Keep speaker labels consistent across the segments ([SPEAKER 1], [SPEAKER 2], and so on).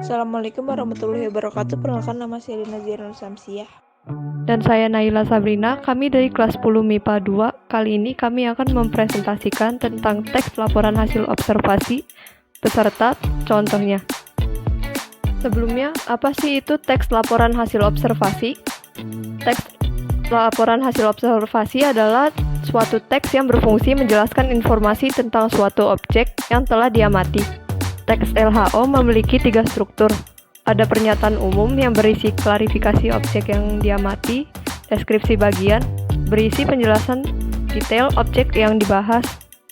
[SPEAKER 1] Assalamualaikum warahmatullahi wabarakatuh. Perkenalkan, nama saya Lina Zainul Samsiah.
[SPEAKER 2] Dan saya Naila Sabrina, kami dari kelas 10 MIPA 2. Kali ini kami akan mempresentasikan tentang teks laporan hasil observasi beserta contohnya. Sebelumnya, apa sih itu teks laporan hasil observasi? Teks laporan hasil observasi adalah suatu teks yang berfungsi menjelaskan informasi tentang suatu objek yang telah diamati. Teks LHO memiliki 3 struktur. Ada pernyataan umum yang berisi klarifikasi objek yang diamati, deskripsi bagian, berisi penjelasan detail objek yang dibahas,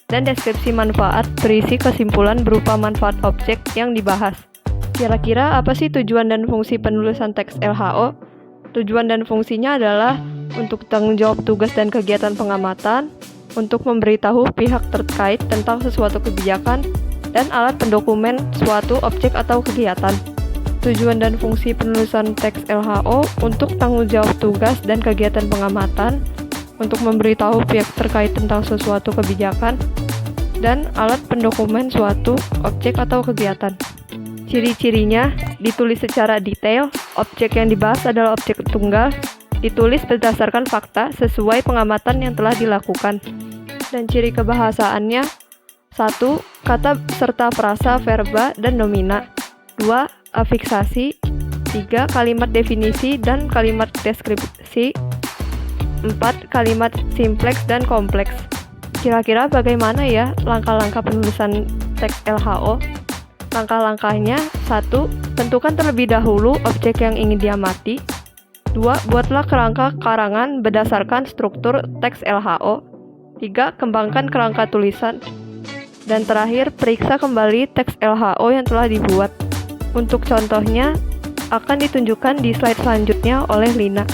[SPEAKER 2] dan deskripsi manfaat berisi kesimpulan berupa manfaat objek yang dibahas. Kira-kira apa sih tujuan dan fungsi penulisan teks LHO? Tujuan dan fungsinya adalah untuk tanggung jawab tugas dan kegiatan pengamatan, untuk memberitahu pihak terkait tentang sesuatu kebijakan, dan alat pendokumen suatu objek atau kegiatan. Tujuan dan fungsi penulisan teks LHO untuk tanggung jawab tugas dan kegiatan pengamatan, untuk memberitahu pihak terkait tentang sesuatu kebijakan, dan alat pendokumen suatu objek atau kegiatan. Ciri-cirinya ditulis secara detail, objek yang dibahas adalah objek tunggal, ditulis berdasarkan fakta sesuai pengamatan yang telah dilakukan. Dan ciri kebahasaannya: 1. Kata serta frasa, verba, dan nomina. 2. Afiksasi. 3. Kalimat definisi dan kalimat deskripsi. 4. Kalimat simpleks dan kompleks. Kira-kira bagaimana ya langkah-langkah penulisan teks LHO? Langkah-langkahnya: 1. Tentukan terlebih dahulu objek yang ingin diamati. 2. Buatlah kerangka karangan berdasarkan struktur teks LHO. 3. Kembangkan kerangka tulisan. Dan terakhir, periksa kembali teks LHO yang telah dibuat. Untuk contohnya akan ditunjukkan di slide selanjutnya oleh Lina.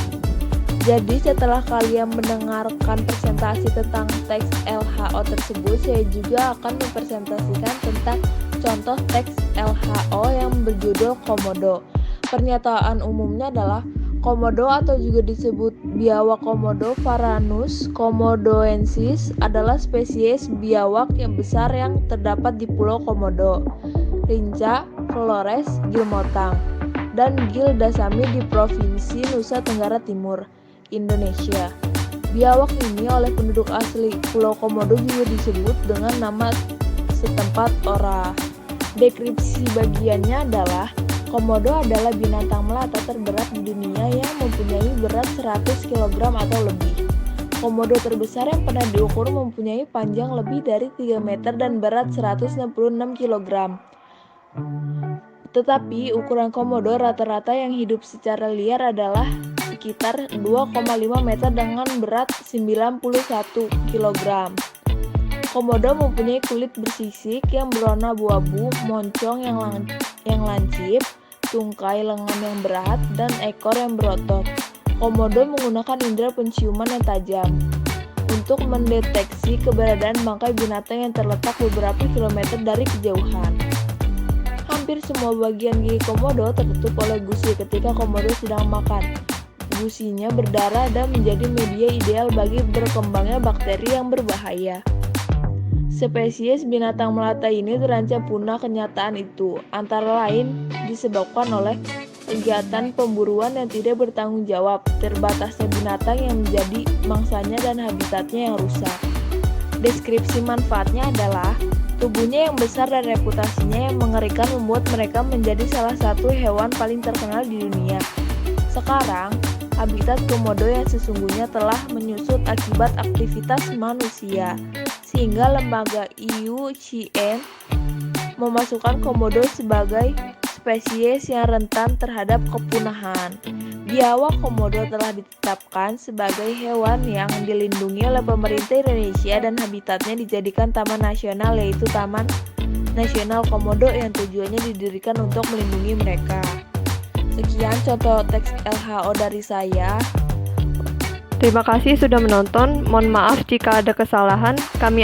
[SPEAKER 1] Jadi setelah kalian mendengarkan presentasi tentang teks LHO tersebut, saya juga akan mempresentasikan tentang contoh teks LHO yang berjudul Komodo. Pernyataan umumnya adalah Komodo atau juga disebut biawak komodo Varanus komodoensis adalah spesies biawak yang besar yang terdapat di Pulau Komodo, Rinca, Flores, Gilmotang, dan Gil Dasami di Provinsi Nusa Tenggara Timur, Indonesia. Biawak ini oleh penduduk asli Pulau Komodo juga disebut dengan nama setempat ora. Deskripsi bagiannya adalah Komodo adalah binatang melata terberat di dunia yang mempunyai berat 100 kg atau lebih. Komodo terbesar yang pernah diukur mempunyai panjang lebih dari 3 meter dan berat 166 kg. Tetapi ukuran komodo rata-rata yang hidup secara liar adalah sekitar 2,5 meter dengan berat 91 kg. Komodo mempunyai kulit bersisik yang berwarna abu-abu, moncong yang lancip, tungkai lengan yang berat, dan ekor yang berotot. Komodo menggunakan indera penciuman yang tajam untuk mendeteksi keberadaan bangkai binatang yang terletak beberapa kilometer dari kejauhan. Hampir semua bagian gigi komodo tertutup oleh gusi ketika komodo sedang makan. Gusinya berdarah dan menjadi media ideal bagi berkembangnya bakteri yang berbahaya. Spesies binatang melata ini terancam punah. Kenyataan itu antara lain disebabkan oleh kegiatan pemburuan yang tidak bertanggung jawab, terbatasnya binatang yang menjadi mangsanya, dan habitatnya yang rusak. Deskripsi manfaatnya adalah tubuhnya yang besar dan reputasinya yang mengerikan membuat mereka menjadi salah satu hewan paling terkenal di dunia. Sekarang, habitat komodo yang sesungguhnya telah menyusut akibat aktivitas manusia, sehingga lembaga IUCN memasukkan komodo sebagai spesies yang rentan terhadap kepunahan. Biawak komodo telah ditetapkan sebagai hewan yang dilindungi oleh pemerintah Indonesia dan habitatnya dijadikan taman nasional, yaitu Taman Nasional Komodo yang tujuannya didirikan untuk melindungi mereka. Sekian contoh teks LHO dari saya.
[SPEAKER 2] Terima kasih sudah menonton. Mohon maaf jika ada kesalahan. Kami